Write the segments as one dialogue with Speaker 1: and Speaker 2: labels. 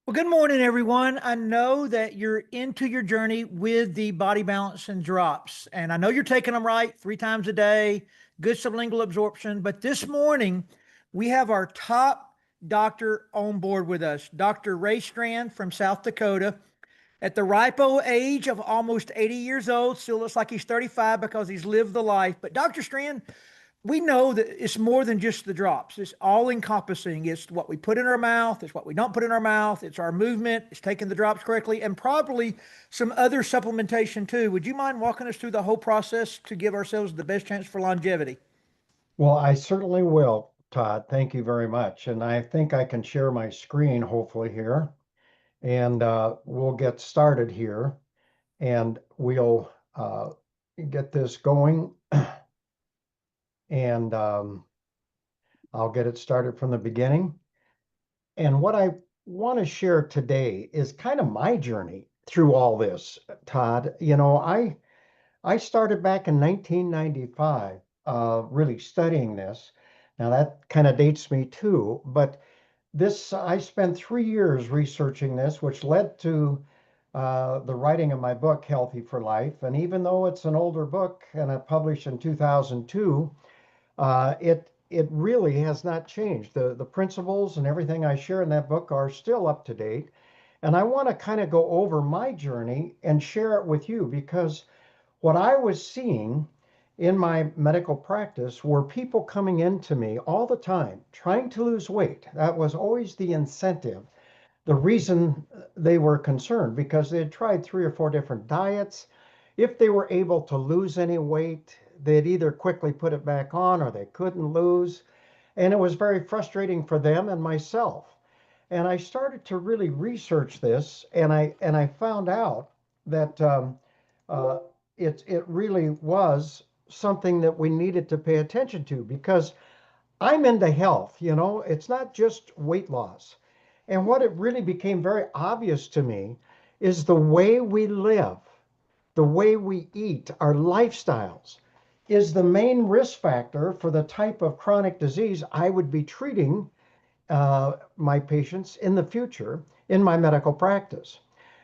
Speaker 1: Well, good morning, everyone. I know that you're into your journey with the body balance and drops, and I know you're taking them right 3 times a day, good sublingual absorption. But this morning, we have our top doctor on board with us, Dr. Ray Strand from South Dakota. At the ripe old age of almost 80 years old, still looks like he's 35 because he's lived the life. But Dr. Strand, we know that it's more than just the drops. It's all encompassing. It's what we put in our mouth, it's what we don't put in our mouth, it's our movement, it's taking the drops correctly, and probably some other supplementation too. Would you mind walking us through the whole process to give ourselves the best chance for longevity?
Speaker 2: Well, I certainly will, Todd. Thank you very much. And I think I can share my screen hopefully here. And we'll get started here and we'll get this going. And I'll get it started from the beginning. And what I want to share today is kind of my journey through all this, Todd. I started back in 1995, really studying this. Now that kind of dates me too, but I spent 3 years researching this, which led to the writing of my book, Healthy for Life. And even though it's an older book and I published in 2002, it really has not changed. The principles and everything I share in that book are still up to date. And I want to kind of go over my journey and share it with you because what I was seeing in my medical practice were people coming into me all the time trying to lose weight. That was always the incentive, the reason they were concerned because they had tried 3 or 4 different diets. If they were able to lose any weight, they'd either quickly put it back on or they couldn't lose. And it was very frustrating for them and myself. And I started to really research this, and I found out that uh, it really was something that we needed to pay attention to because I'm into health, it's not just weight loss. And what it really became very obvious to me is the way we live, the way we eat, our lifestyles is the main risk factor for the type of chronic disease I would be treating my patients in the future in my medical practice.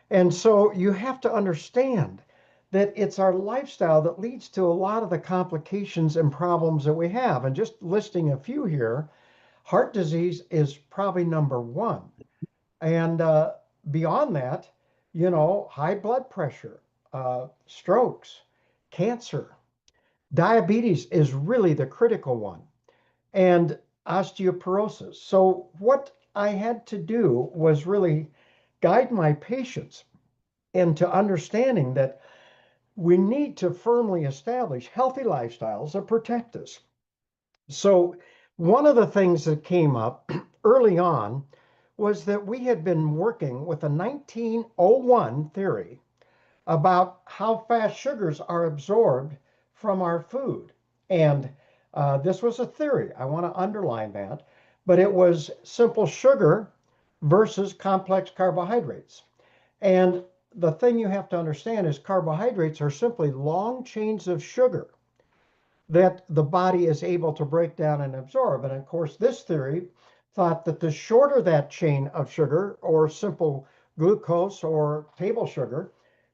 Speaker 2: And so you have to understand that it's our lifestyle that leads to a lot of the complications and problems that we have. And just listing a few here, heart disease is probably number one. And beyond that, high blood pressure, strokes, cancer, diabetes is really the critical one, and osteoporosis. So, what I had to do was really guide my patients into understanding that we need to firmly establish healthy lifestyles that protect us. So, one of the things that came up early on was that we had been working with a 1901 theory about how fast sugars are absorbed from our food. And this was a theory. I want to underline that. But it was simple sugar versus complex carbohydrates. And the thing you have to understand is carbohydrates are simply long chains of sugar that the body is able to break down and absorb. And of course, this theory thought that the shorter that chain of sugar, or simple glucose or table sugar,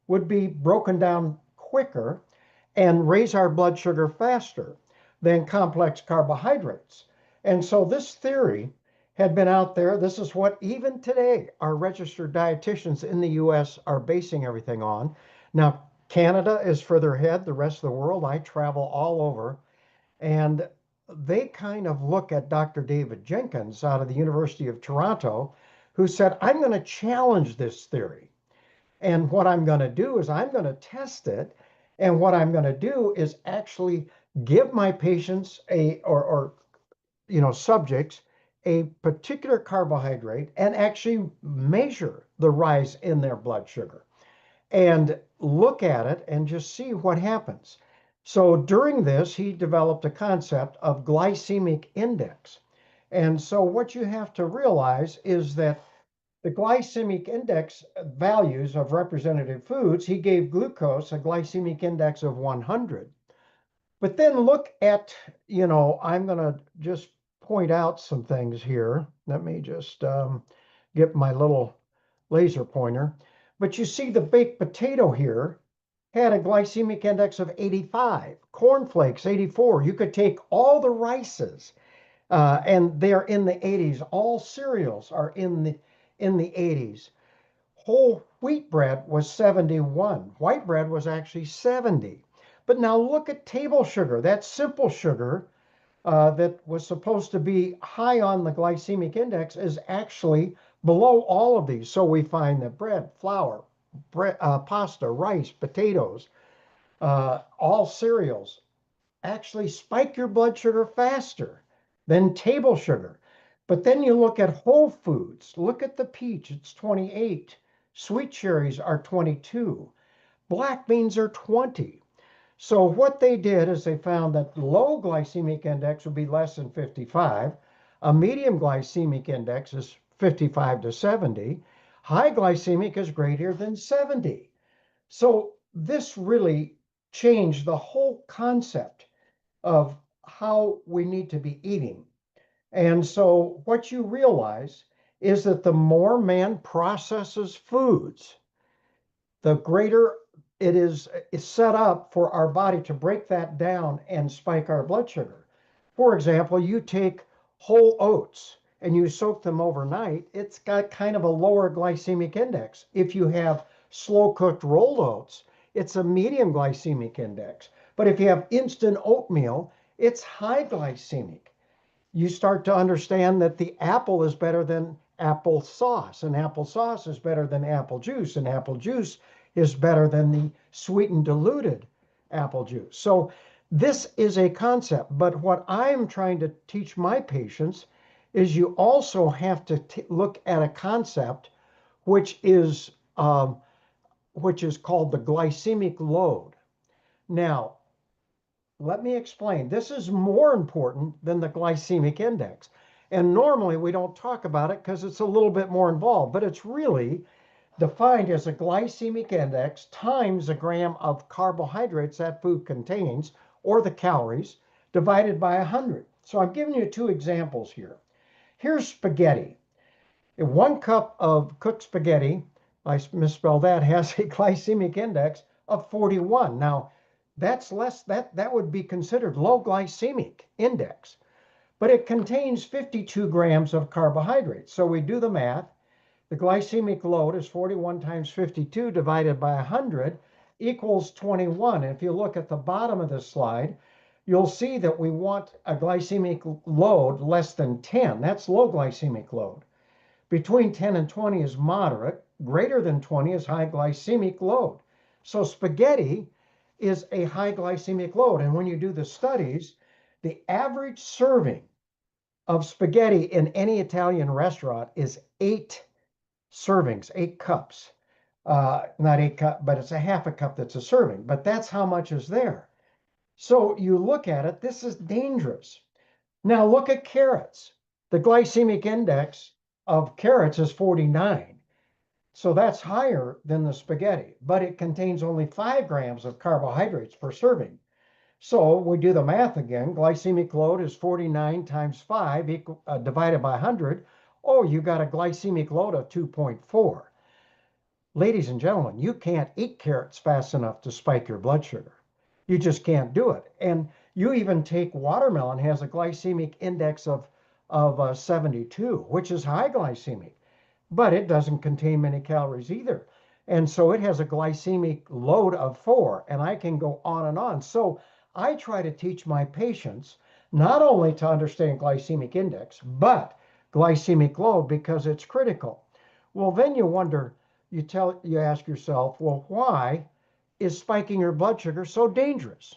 Speaker 2: would be broken down quicker and raise our blood sugar faster than complex carbohydrates. And so this theory had been out there. This is what even today our registered dietitians in the US are basing everything on. Now, Canada is further ahead, the rest of the world. I travel all over, and they kind of look at Dr. David Jenkins out of the University of Toronto, who said, I'm going to challenge this theory. And what I'm going to do is I'm going to test it. And what I'm going to do is actually give my patients subjects a particular carbohydrate and actually measure the rise in their blood sugar and look at it and just see what happens. So during this, he developed a concept of glycemic index. And so what you have to realize is that the glycemic index values of representative foods, he gave glucose a glycemic index of 100. But then look at, I'm going to just point out some things here. Let me just get my little laser pointer. But you see the baked potato here had a glycemic index of 85, cornflakes 84. You could take all the rices, and they're in the 80s. All cereals are in the 80s. Whole wheat bread was 71. White bread was actually 70. But now look at table sugar. That simple sugar that was supposed to be high on the glycemic index is actually below all of these. So we find that bread, flour, pasta, rice, potatoes, all cereals actually spike your blood sugar faster than table sugar. But then you look at whole foods. Look at the peach, it's 28. Sweet cherries are 22. Black beans are 20. So what they did is they found that low glycemic index would be less than 55. A medium glycemic index is 55 to 70. High glycemic is greater than 70. So this really changed the whole concept of how we need to be eating. And so what you realize is that the more man processes foods, the greater it is set up for our body to break that down and spike our blood sugar. For example, you take whole oats and you soak them overnight, it's got kind of a lower glycemic index. If you have slow cooked rolled oats, it's a medium glycemic index. But if you have instant oatmeal, it's high glycemic. You start to understand that the apple is better than applesauce, and applesauce is better than apple juice, and apple juice is better than the sweetened diluted apple juice. So this is a concept, but what I'm trying to teach my patients is you also have to look at a concept which is um, which is called the glycemic load. Now, let me explain. This is more important than the glycemic index. And normally we don't talk about it because it's a little bit more involved, but it's really defined as a glycemic index times a gram of carbohydrates that food contains, or the calories, divided by 100. So I'm giving you two examples here. Here's spaghetti. 1 cup of cooked spaghetti, I misspelled that, has a glycemic index of 41. Now, that's less, that would be considered low glycemic index, but it contains 52 grams of carbohydrates. So we do the math. The glycemic load is 41 times 52 divided by 100 equals 21. And if you look at the bottom of this slide, you'll see that we want a glycemic load less than 10. That's low glycemic load. Between 10 and 20 is moderate. Greater than 20 is high glycemic load. So spaghetti is a high glycemic load. And when you do the studies, the average serving of spaghetti in any Italian restaurant is 8 servings, 8 cups. Not 8 cups, but it's a half a cup that's a serving. But that's how much is there. So you look at it, this is dangerous. Now look at carrots. The glycemic index of carrots is 49. So that's higher than the spaghetti, but it contains only 5 grams of carbohydrates per serving. So we do the math again. Glycemic load is 49 times 5 divided by 100. Oh, you got a glycemic load of 2.4. Ladies and gentlemen, you can't eat carrots fast enough to spike your blood sugar. You just can't do it. And you even take watermelon, has a glycemic index of 72, which is high glycemic, but it doesn't contain many calories either. And so it has a glycemic load of 4, and I can go on and on. So I try to teach my patients not only to understand glycemic index, but glycemic load, because it's critical. Well, then you wonder, you ask yourself, well, why is spiking your blood sugar so dangerous?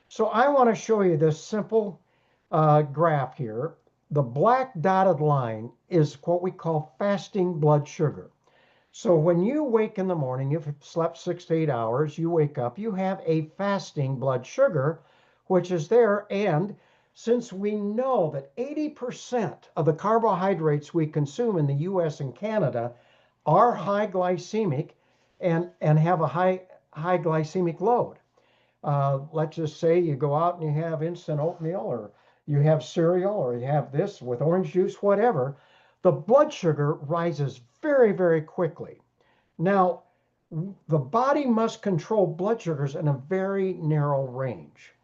Speaker 2: So I want to show you this simple graph here. The black dotted line is what we call fasting blood sugar. So when you wake in the morning, if you've slept 6 to 8 hours, you wake up, you have a fasting blood sugar, which is there. And since we know that 80% of the carbohydrates we consume in the US and Canada are high glycemic and have a high glycemic load. Let's just say you go out and you have instant oatmeal, or you have cereal, or you have this with orange juice, whatever. the blood sugar rises very, very quickly. Now, the body must control blood sugars in a very narrow range.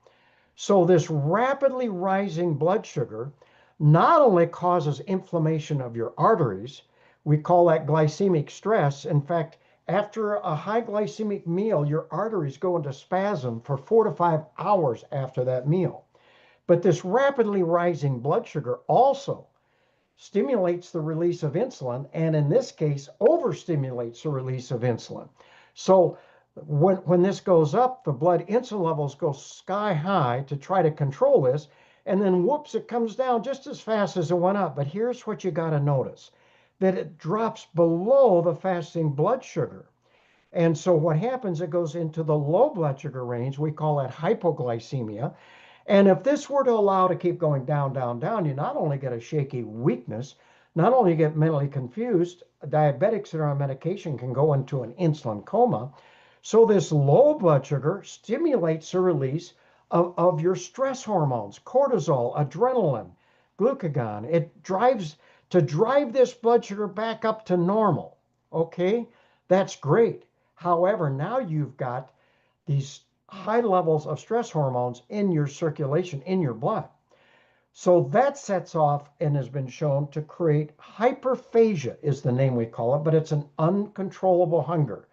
Speaker 2: So this rapidly rising blood sugar not only causes inflammation of your arteries, we call that glycemic stress. In fact, after a high glycemic meal, your arteries go into spasm for 4 to 5 hours after that meal. But this rapidly rising blood sugar also stimulates the release of insulin, and in this case, overstimulates the release of insulin. So when this goes up, the blood insulin levels go sky high to try to control this, and then whoops, it comes down just as fast as it went up. But here's what you got to notice, that it drops below the fasting blood sugar. And so what happens, it goes into the low blood sugar range. We call that hypoglycemia. And if this were to allow to keep going down, down, down, you not only get a shaky weakness, not only get mentally confused, diabetics that are on medication can go into an insulin coma. So this low blood sugar stimulates the release of your stress hormones, cortisol, adrenaline, glucagon. It drives to drive this blood sugar back up to normal. Okay, that's great. However, now you've got these high levels of stress hormones in your circulation, in your blood. So that sets off and has been shown to create hyperphagia, is the name we call it, but it's an uncontrollable hunger.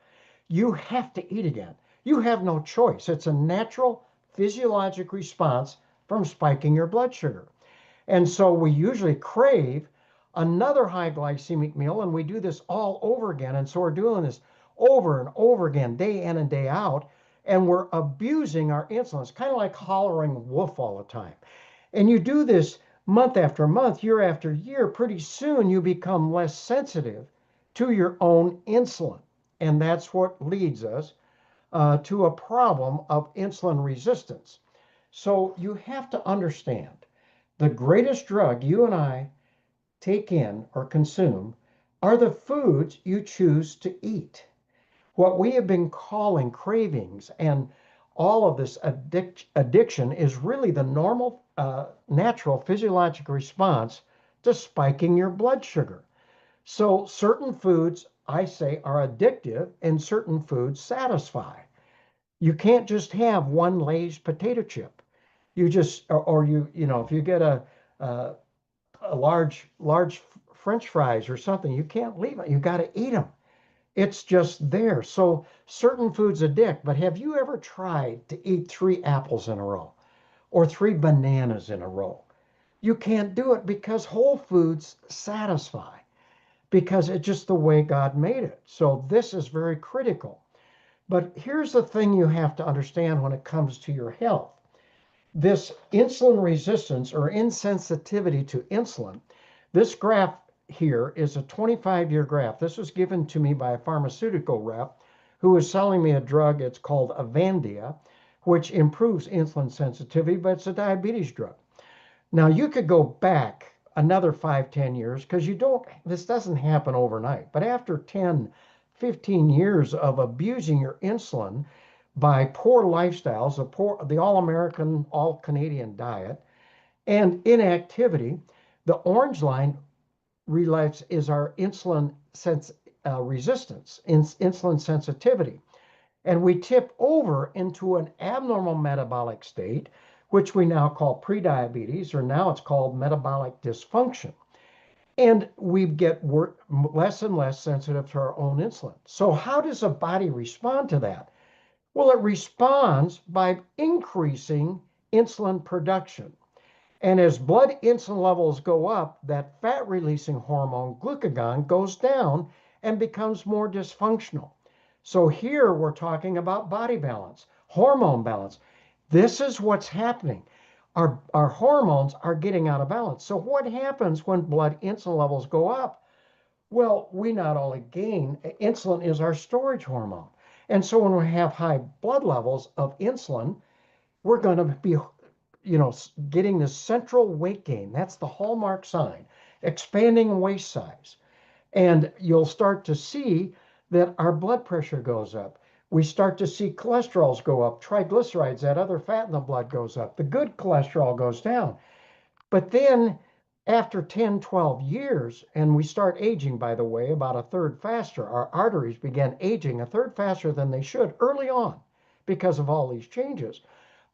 Speaker 2: You have to eat again. You have no choice. It's a natural physiologic response from spiking your blood sugar. And so we usually crave another high glycemic meal, and we do this all over again. And so we're doing this over and over again, day in and day out, and we're abusing our insulin. It's kind of like hollering wolf all the time. And you do this month after month, year after year, pretty soon you become less sensitive to your own insulin. And that's what leads us to a problem of insulin resistance. So you have to understand the greatest drug you and I take in or consume are the foods you choose to eat. What we have been calling cravings and all of this addiction is really the normal, natural physiological response to spiking your blood sugar. So certain foods, I say, are addictive and certain foods satisfy. You can't just have one Lay's potato chip. You just, or you know, if you get a, a large French fries or something, you can't leave it. You got to eat them. It's just there. So certain foods addict, but have you ever tried to eat 3 apples in a row or 3 bananas in a row? You can't do it because whole foods satisfy, because it's just the way God made it. So this is very critical. But here's the thing you have to understand when it comes to your health. This insulin resistance or insensitivity to insulin, this graph here is a 25-year graph. This was given to me by a pharmaceutical rep who was selling me a drug. It's called Avandia, which improves insulin sensitivity, but it's a diabetes drug. Now you could go back another 5, 10 years because this doesn't happen overnight. But after 10, 15 years of abusing your insulin by poor lifestyles, the all-American, all-Canadian diet, and inactivity, the orange line relates is our resistance, insulin sensitivity. And we tip over into an abnormal metabolic state, which we now call prediabetes, or now it's called metabolic dysfunction. And we get less and less sensitive to our own insulin. So how does the body respond to that? Well, it responds by increasing insulin production. And as blood insulin levels go up, that fat releasing hormone, glucagon, goes down and becomes more dysfunctional. So here we're talking about body balance, hormone balance. This is what's happening. Our hormones are getting out of balance. So what happens when blood insulin levels go up? Well, we not only gain, insulin is our storage hormone. And so when we have high blood levels of insulin, we're going to be, getting the central weight gain. That's the hallmark sign, expanding waist size. And you'll start to see that our blood pressure goes up. We start to see cholesterols go up, triglycerides, that other fat in the blood goes up. The good cholesterol goes down. But then After 10, 12 years, and we start aging, by the way, about a third faster, our arteries begin aging a third faster than they should early on because of all these changes.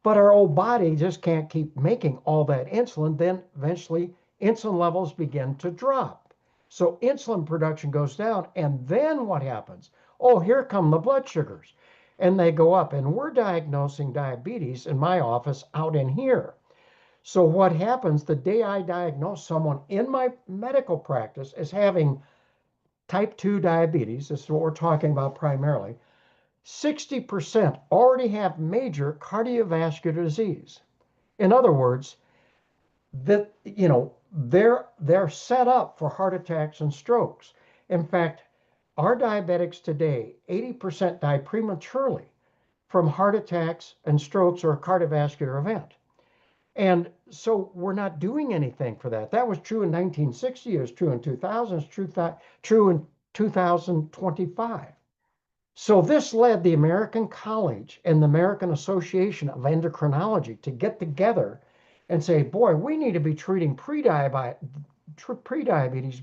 Speaker 2: But our old body just can't keep making all that insulin. Then eventually insulin levels begin to drop. So insulin production goes down. And then what happens? Oh, here come the blood sugars. And they go up. And we're diagnosing diabetes in my office out in here. So what happens the day I diagnose someone in my medical practice as having type 2 diabetes, this is what we're talking about primarily, 60% already have major cardiovascular disease. In other words, that they're set up for heart attacks and strokes. In fact, our diabetics today, 80% die prematurely from heart attacks and strokes or a cardiovascular event. And so we're not doing anything for that. That was true in 1960, it was true in 2000, it's true in 2025. So this led the American College and the American Association of Endocrinology to get together and say, boy, we need to be treating prediabetes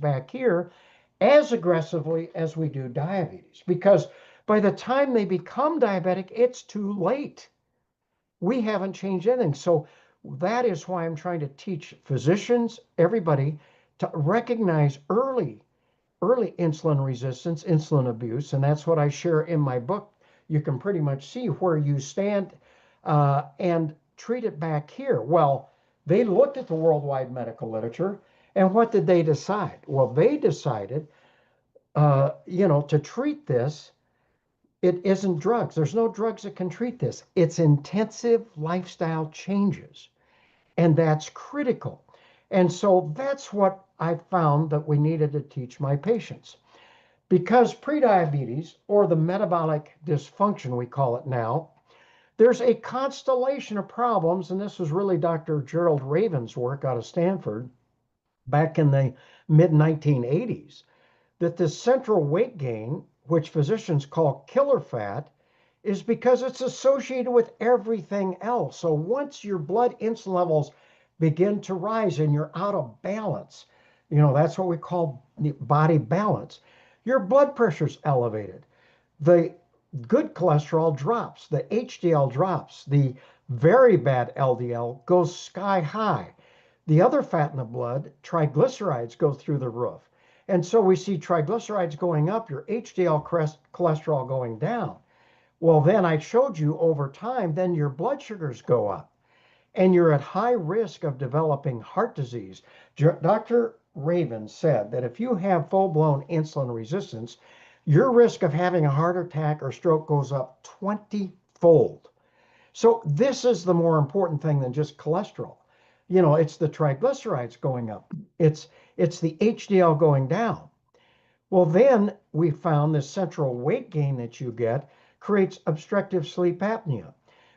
Speaker 2: back here as aggressively as we do diabetes. Because by the time they become diabetic, it's too late. We haven't changed anything. So that is why I'm trying to teach physicians, everybody, to recognize early insulin resistance, insulin abuse, and that's what I share in my book. You can pretty much see where you stand and treat it back here. Well, they looked at the worldwide medical literature, and what did they decide? Well, they decided, to treat this. It isn't drugs. There's no drugs that can treat this. It's intensive lifestyle changes, and that's critical. And so that's what I found that we needed to teach my patients. Because prediabetes, or the metabolic dysfunction we call it now, there's a constellation of problems, and this was really Dr. Gerald Raven's work out of Stanford back in the mid 1980s, that the central weight gain, which physicians call killer fat, is because it's associated with everything else. So once your blood insulin levels begin to rise and you're out of balance, that's what we call body balance. Your blood pressure's elevated. The good cholesterol drops, the HDL drops, the very bad LDL goes sky high. The other fat in the blood, triglycerides, go through the roof. And so we see triglycerides going up, your HDL cholesterol going down. Well, then I showed you over time, then your blood sugars go up and you're at high risk of developing heart disease. Dr. Raven said that if you have full-blown insulin resistance, your risk of having a heart attack or stroke goes up 20-fold. So this is the more important thing than just cholesterol. It's the triglycerides going up. It's the HDL going down. Well, then we found this central weight gain that you get creates obstructive sleep apnea.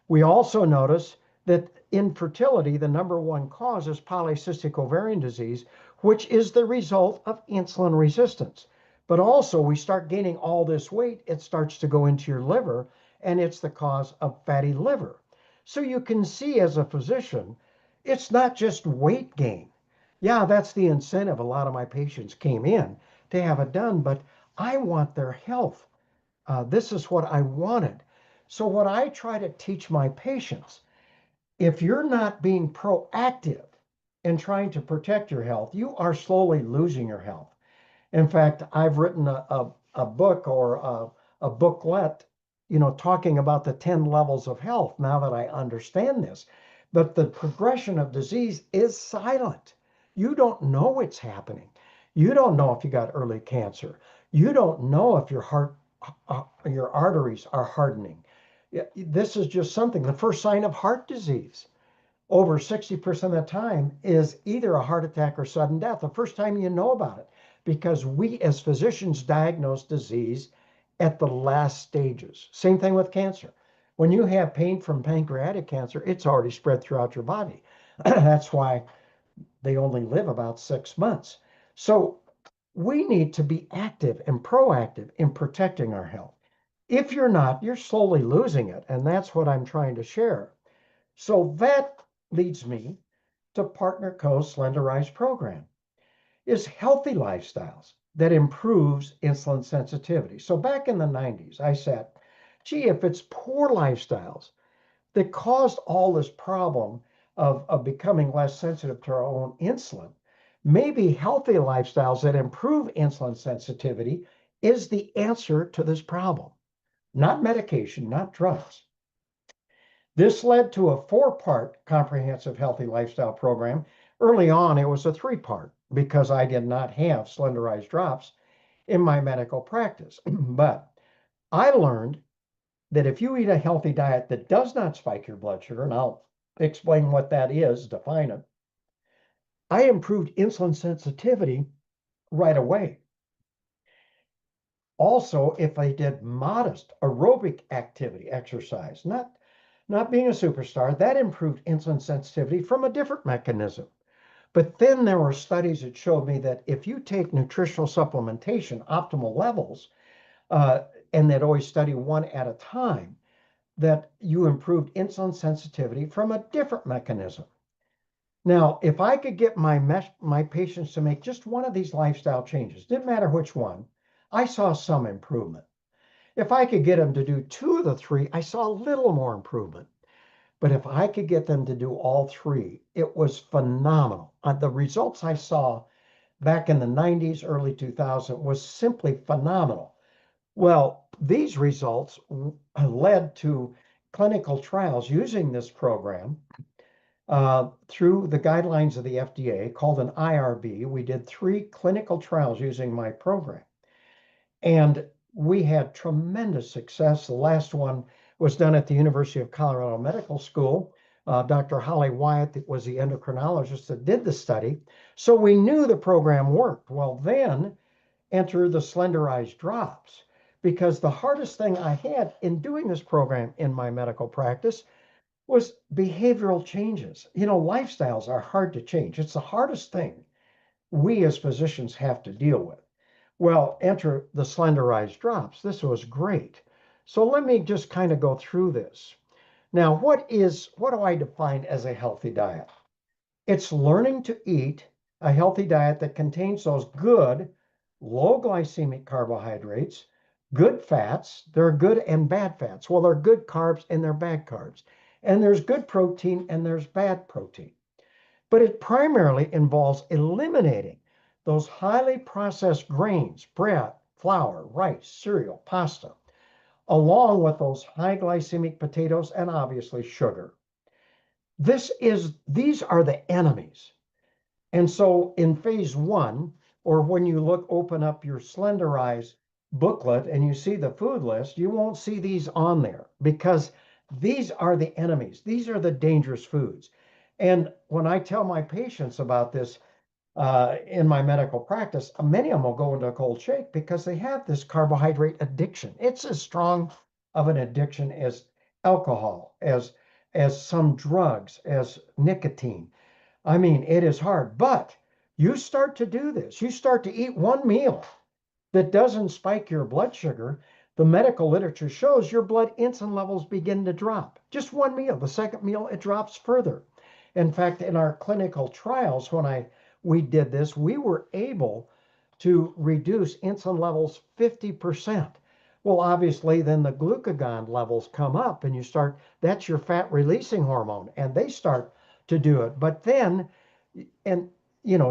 Speaker 2: We also notice that infertility, the number one cause, is polycystic ovarian disease, which is the result of insulin resistance. But also, we start gaining all this weight, it starts to go into your liver, and it's the cause of fatty liver. So you can see as a physician, it's not just weight gain. Yeah, that's the incentive. A lot of my patients came in to have it done, but I want their health. This is what I wanted. So what I try to teach my patients, if you're not being proactive in trying to protect your health, you are slowly losing your health. In fact, I've written a book or a booklet, talking about the 10 levels of health now that I understand this. But the progression of disease is silent. You don't know it's happening. You don't know if you got early cancer. You don't know if your your arteries are hardening. This is just something. The first sign of heart disease, over 60% of the time, is either a heart attack or sudden death. The first time you know about it, because we as physicians diagnose disease at the last stages. Same thing with cancer. When you have pain from pancreatic cancer, it's already spread throughout your body. That's why they only live about 6 months. So we need to be active and proactive in protecting our health. If you're not, you're slowly losing it. And that's what I'm trying to share. So that leads me to Partner Co's Slenderiiz program is healthy lifestyles that improves insulin sensitivity. So back in the 90s, I said, gee, if it's poor lifestyles that caused all this problem of becoming less sensitive to our own insulin, maybe healthy lifestyles that improve insulin sensitivity is the answer to this problem. Not medication, not drugs. This led to a 4-part comprehensive healthy lifestyle program. Early on, it was a 3-part because I did not have Slenderiiz drops in my medical practice. But I learned that if you eat a healthy diet that does not spike your blood sugar, and I'll explain what that is, define it, I improved insulin sensitivity right away. Also, if I did modest aerobic activity, exercise, not being a superstar, that improved insulin sensitivity from a different mechanism. But then there were studies that showed me that if you take nutritional supplementation, optimal levels, and that always study one at a time, that you improved insulin sensitivity from a different mechanism. Now, if I could get my patients to make just one of these lifestyle changes, didn't matter which one, I saw some improvement. If I could get them to do 2 of the 3, I saw a little more improvement. But if I could get them to do all 3, it was phenomenal. The results I saw back in the 90s, early 2000s was simply phenomenal. Well, these results led to clinical trials using this program through the guidelines of the FDA called an IRB. We did 3 clinical trials using my program. And we had tremendous success. The last one was done at the University of Colorado Medical School. Dr. Holly Wyatt was the endocrinologist that did the study. So we knew the program worked. Well, then enter the Slenderiiz drops, because the hardest thing I had in doing this program in my medical practice was behavioral changes. Lifestyles are hard to change. It's the hardest thing we as physicians have to deal with. Well, enter the Slenderiiz drops. This was great. So let me just kind of go through this. Now, what do I define as a healthy diet? It's learning to eat a healthy diet that contains those good, low glycemic carbohydrates, good fats. There are good and bad fats. Well, there are good carbs and there are bad carbs. And there's good protein and there's bad protein. But it primarily involves eliminating those highly processed grains, bread, flour, rice, cereal, pasta, along with those high glycemic potatoes and obviously sugar. These are the enemies. And so in phase 1, or when you open up your Slenderiiz booklet and you see the food list, you won't see these on there because these are the enemies. These are the dangerous foods. And when I tell my patients about this in my medical practice, many of them will go into a cold shake because they have this carbohydrate addiction. It's as strong of an addiction as alcohol, as some drugs, as nicotine. I mean, it is hard, but you start to do this. You start to eat one meal that doesn't spike your blood sugar. The medical literature shows your blood insulin levels begin to drop. Just one meal. The second meal, it drops further. In fact, in our clinical trials, when we did this, we were able to reduce insulin levels 50%. Well, obviously, then the glucagon levels come up and that's your fat releasing hormone, and they start to do it. But then, and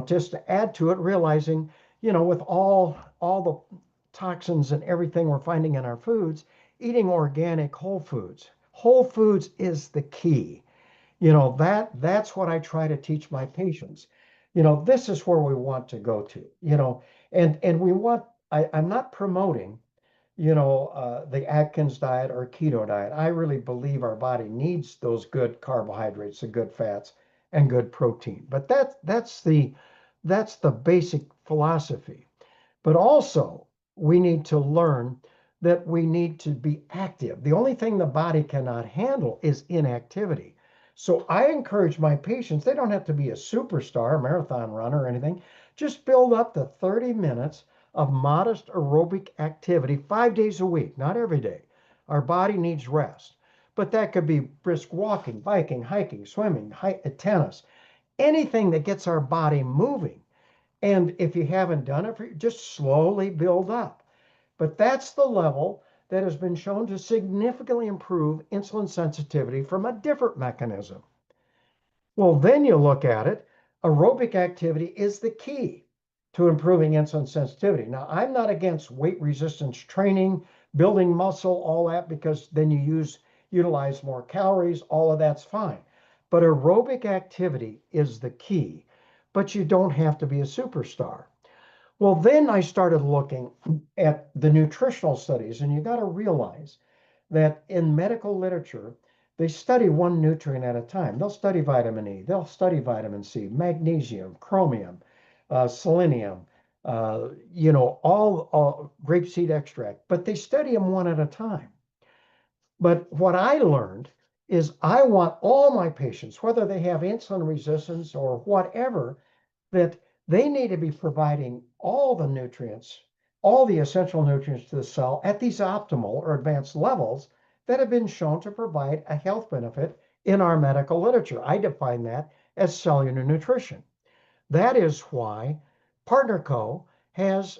Speaker 2: just to add to it, realizing, with all the toxins and everything we're finding in our foods, eating organic whole foods. Whole foods is the key. That's what I try to teach my patients. This is where we want to go to, and I'm not promoting, the Atkins diet or keto diet. I really believe our body needs those good carbohydrates, the good fats, and good protein. But that's the basic philosophy. But also, we need to learn that we need to be active. The only thing the body cannot handle is inactivity. So I encourage my patients, they don't have to be a superstar, a marathon runner or anything. Just build up to 30 minutes of modest aerobic activity 5 days a week, not every day. Our body needs rest. But that could be brisk walking, biking, hiking, swimming, tennis, anything that gets our body moving. And if you haven't done it, just slowly build up. But that's the level that has been shown to significantly improve insulin sensitivity from a different mechanism. Well, then you look at it, aerobic activity is the key to improving insulin sensitivity. Now, I'm not against weight resistance training, building muscle, all that, because then you utilize more calories, all of that's fine. But aerobic activity is the key, but you don't have to be a superstar. Well, then I started looking at the nutritional studies, and you got to realize that in medical literature, they study one nutrient at a time. They'll study vitamin E, they'll study vitamin C, magnesium, chromium, selenium, all grapeseed extract, but they study them one at a time. But what I learned is I want all my patients, whether they have insulin resistance or whatever, that they need to be providing all the nutrients, all the essential nutrients to the cell at these optimal or advanced levels that have been shown to provide a health benefit in our medical literature. I define that as cellular nutrition. That is why Partner Co. has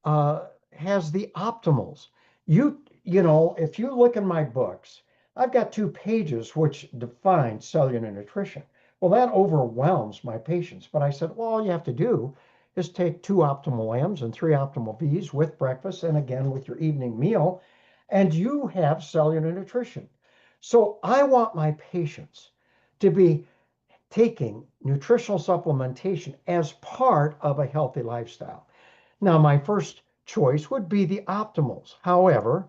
Speaker 2: the optimals. If you look in my books, I've got 2 pages which define cellular nutrition. Well, that overwhelms my patients. But I said, well, all you have to do is take 2 optimal M's and 3 optimal B's with breakfast and again with your evening meal, and you have cellular nutrition. So I want my patients to be taking nutritional supplementation as part of a healthy lifestyle. Now, my first choice would be the optimals. However,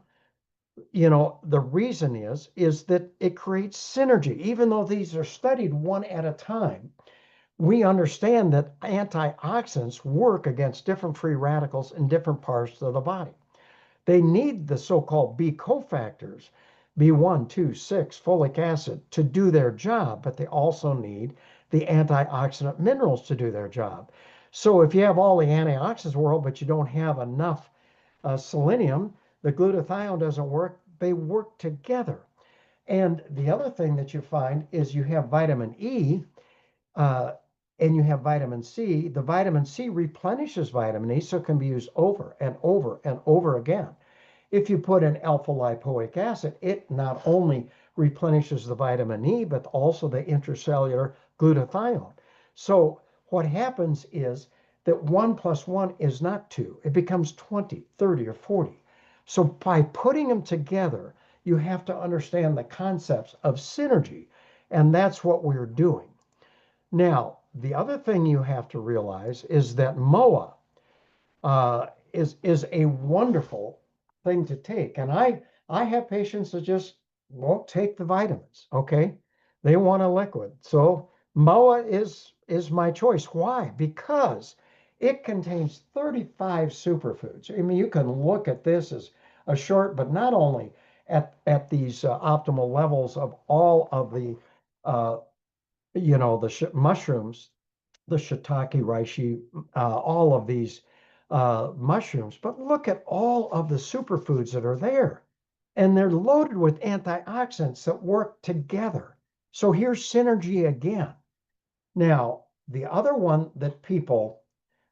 Speaker 2: the reason is that it creates synergy. Even though these are studied one at a time, we understand that antioxidants work against different free radicals in different parts of the body. They need the so-called B cofactors, B1, 2, 6, folic acid, to do their job, but they also need the antioxidant minerals to do their job. So if you have all the antioxidants in the world, but you don't have enough selenium, the glutathione doesn't work. They work together. And the other thing that you find is you have vitamin E and you have vitamin C. The vitamin C replenishes vitamin E, so it can be used over and over and over again. If you put in alpha lipoic acid, it not only replenishes the vitamin E, but also the intracellular glutathione. So what happens is that 1 + 1 is not 2. It becomes 20, 30, or 40. So by putting them together, you have to understand the concepts of synergy, and that's what we're doing. Now, the other thing you have to realize is that MOA is a wonderful thing to take. And I have patients that just won't take the vitamins. Okay, they want a liquid. So MOA is my choice. Why? Because it contains 35 superfoods. I mean, you can look at this as a short, but not only at these optimal levels of all of the mushrooms, the shiitake, reishi, all of these mushrooms, but look at all of the superfoods that are there. And they're loaded with antioxidants that work together. So here's synergy again. Now, the other one that people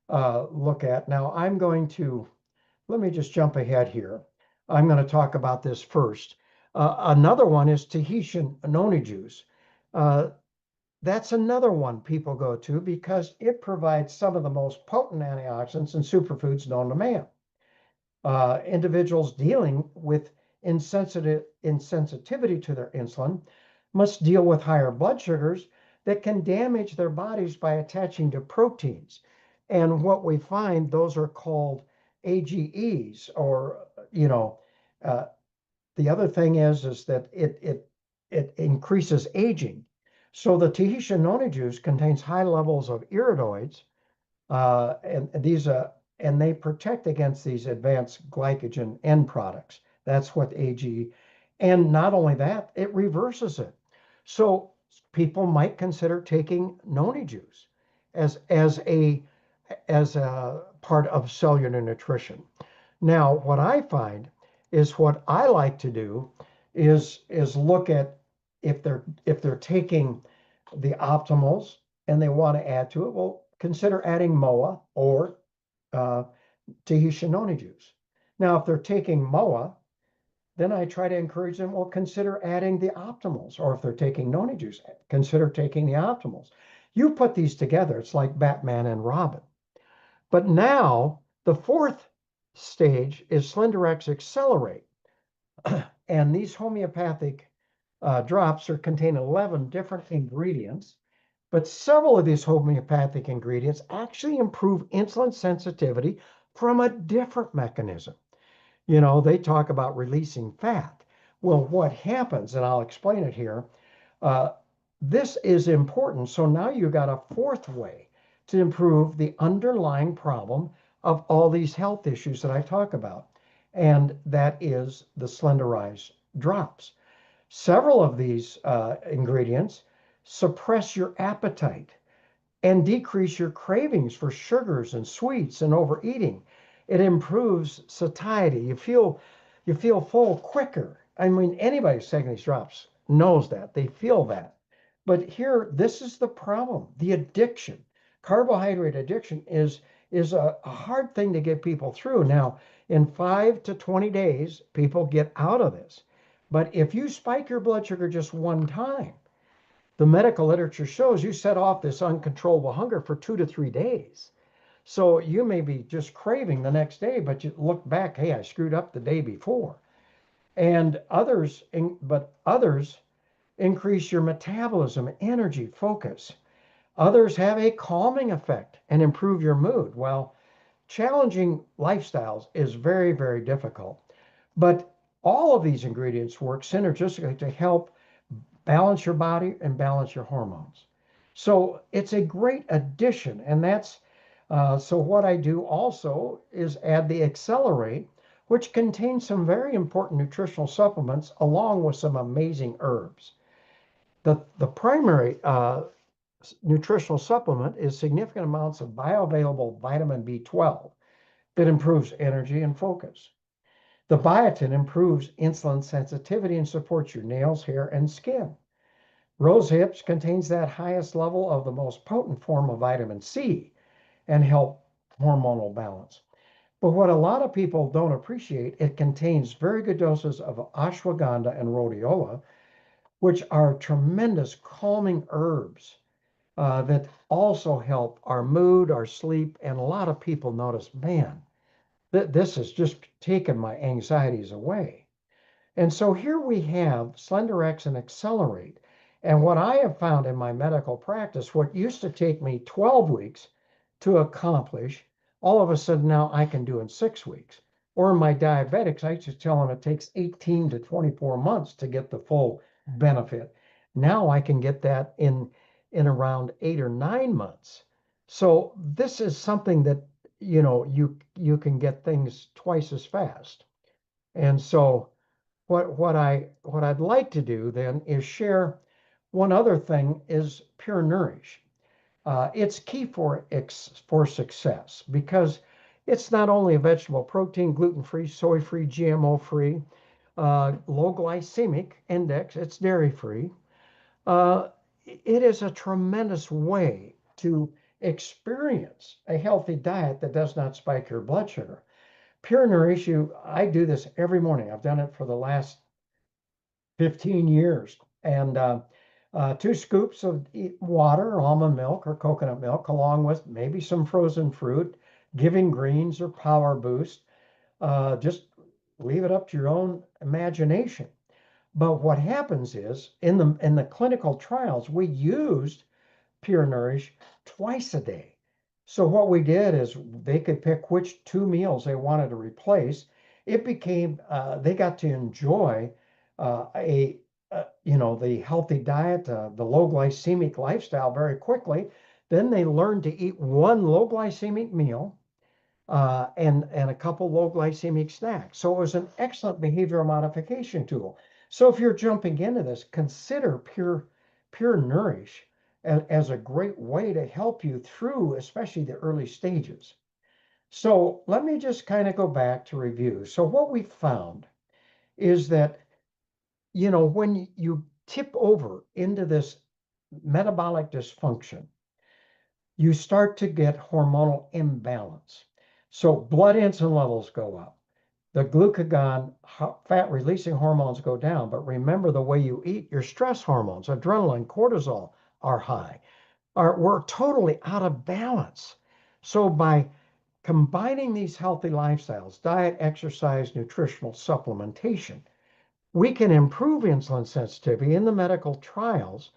Speaker 2: look at, now let me just jump ahead here. I'm going to talk about this first. Another one is Tahitian noni juice. That's another one people go to because it provides some of the most potent antioxidants and superfoods known to man. Individuals dealing with insensitivity to their insulin must deal with higher blood sugars that can damage their bodies by attaching to proteins. And what we find, those are called AGEs, or, the other thing is that it increases aging. So the Tahitian noni juice contains high levels of iridoids, and they protect against these advanced glycogen end products. That's what AG. And not only that, it reverses it. So people might consider taking noni juice as a part of cellular nutrition. Now, what I find is what I like to do is look at if they're taking the optimals and they want to add to it, well, consider adding MOA or uh, Tahitian noni juice. Now, if they're taking MOA, then I try to encourage them, well, consider adding the optimals. Or if they're taking noni juice, consider taking the optimals. You put these together, it's like Batman and Robin. But now the fourth stage is Slenderiiz Accelerate. And these homeopathic drops contain 11 different ingredients. But several of these homeopathic ingredients actually improve insulin sensitivity from a different mechanism. They talk about releasing fat. Well, what happens, and I'll explain it here, uh, this is important. So now you've got a fourth way to improve the underlying problem of all these health issues that I talk about, and that is the Slenderiiz drops. Several of these ingredients suppress your appetite and decrease your cravings for sugars and sweets and overeating. It improves satiety. You feel full quicker. I mean, anybody who's taking these drops knows that. They feel that. But here, this is the problem. The addiction. Carbohydrate addiction is a hard thing to get people through. Now, in 5 to 20 days, people get out of this. But if you spike your blood sugar just one time, the medical literature shows you set off this uncontrollable hunger for 2 to 3 days. So you may be just craving the next day, but you look back, hey, I screwed up the day before. And others increase your metabolism, energy, focus. Others have a calming effect and improve your mood. Well, challenging lifestyles is very, very difficult. But all of these ingredients work synergistically to help balance your body and balance your hormones. So it's a great addition. And so what I do also is add the Accelerate, which contains some very important nutritional supplements along with some amazing herbs. The primary nutritional supplement is significant amounts of bioavailable vitamin B12 that improves energy and focus. The biotin improves insulin sensitivity and supports your nails, hair, and skin. Rose hips contains that highest level of the most potent form of vitamin C and help hormonal balance. But what a lot of people don't appreciate, it contains very good doses of ashwagandha and rhodiola, which are tremendous calming herbs that also help our mood, our sleep, and a lot of people notice, man, this has just taken my anxieties away. And so here we have Slenderiiz and Accelerate. And what I have found in my medical practice, what used to take me 12 weeks to accomplish, all of a sudden now I can do in 6 weeks. Or in my diabetics, I just tell them it takes 18 to 24 months to get the full benefit. Now I can get that in around 8 or 9 months. So this is something that you can get things twice as fast. And so what I'd like to do then is share one other thing is PureNourish. It's key for success because it's not only a vegetable protein, gluten-free, soy-free, GMO-free, low glycemic index, it's dairy-free. Uh, it is a tremendous way to experience a healthy diet that does not spike your blood sugar. PureNourish, I do this every morning. I've done it for the last 15 years. And 2 scoops of water, almond milk, or coconut milk, along with maybe some frozen fruit, giving greens or power boost. Just leave it up to your own imagination. But what happens is in the clinical trials, we used PureNourish twice a day. So what we did is they could pick which 2 meals they wanted to replace. It became they got to enjoy the healthy diet, the low glycemic lifestyle very quickly. Then they learned to eat one low glycemic meal and a couple low glycemic snacks. So it was an excellent behavioral modification tool. So if you're jumping into this, consider PureNourish as a great way to help you through, especially the early stages. So let me just kind of go back to review. So what we found is that, when you tip over into this metabolic dysfunction, you start to get hormonal imbalance. So blood insulin levels go up. The glucagon, fat releasing hormones go down. But remember the way you eat, your stress hormones, adrenaline, cortisol are high. We're totally out of balance. So by combining these healthy lifestyles, diet, exercise, nutritional supplementation, we can improve insulin sensitivity. In the medical trials,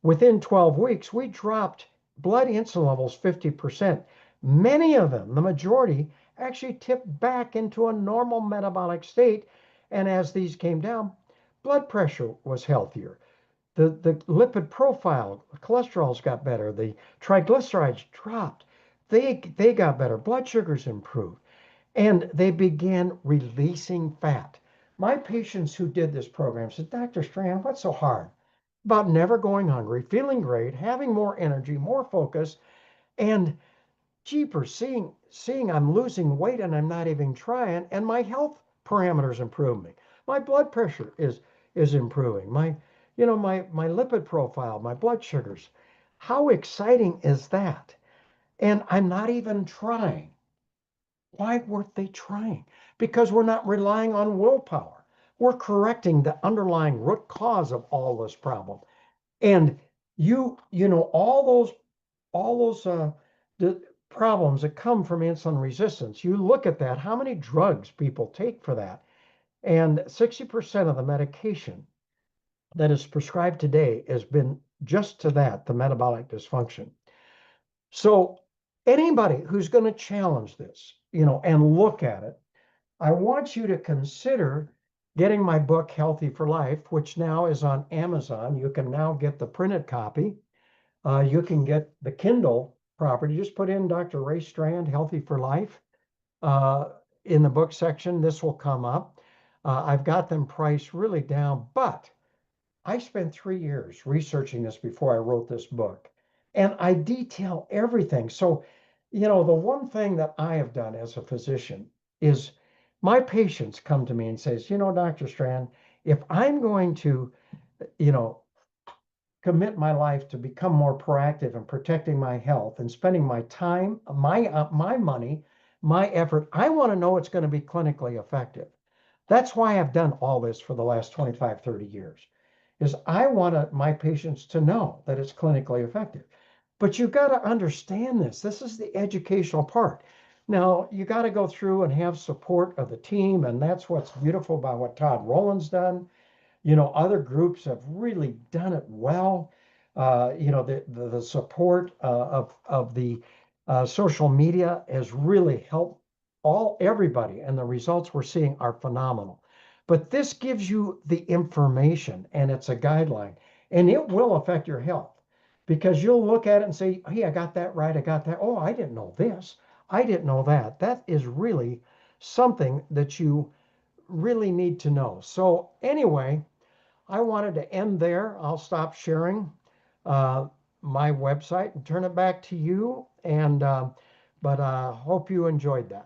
Speaker 2: within 12 weeks, we dropped blood insulin levels 50%. Many of them, the majority, actually tipped back into a normal metabolic state. And as these came down, blood pressure was healthier. The lipid profile, cholesterols got better. The triglycerides dropped. They got better. Blood sugars improved. And they began releasing fat. My patients who did this program said, Dr. Strand, what's so hard about never going hungry, feeling great, having more energy, more focus, and jeepers, seeing I'm losing weight and I'm not even trying, and my health parameters improving. My blood pressure is improving. My lipid profile, my blood sugars. How exciting is that? And I'm not even trying. Why weren't they trying? Because we're not relying on willpower. We're correcting the underlying root cause of all this problem. And all those the problems that come from insulin resistance. You look at that, how many drugs people take for that, and 60% of the medication that is prescribed today has been just to that, the metabolic dysfunction. So anybody who's going to challenge this, and look at it, I want you to consider getting my book, Healthy for Life, which now is on Amazon. You can now get the printed copy. You can get the Kindle property. Just put in Dr. Ray Strand, Healthy for Life. Uh, in the book section, this will come up. I've got them priced really down, but I spent 3 years researching this before I wrote this book, and I detail everything. So, the one thing that I have done as a physician is my patients come to me and says, Dr. Strand, if I'm going to, you know, commit my life to become more proactive in protecting my health and spending my time, my money, my effort, I want to know it's going to be clinically effective. That's why I've done all this for the last 25, 30 years, is I want my patients to know that it's clinically effective. But you've got to understand this. This is the educational part. Now, you got to go through and have support of the team, and that's what's beautiful about what Todd Rowland's done. Other groups have really done it well. The support of the social media has really helped everybody, and the results we're seeing are phenomenal. But this gives you the information, and it's a guideline, and it will affect your health because you'll look at it and say, "Hey, I got that right. I got that. Oh, I didn't know this. I didn't know that." That is really something that you really need to know. So anyway, I wanted to end there. I'll stop sharing uh, my website and turn it back to you. And but hope you enjoyed that.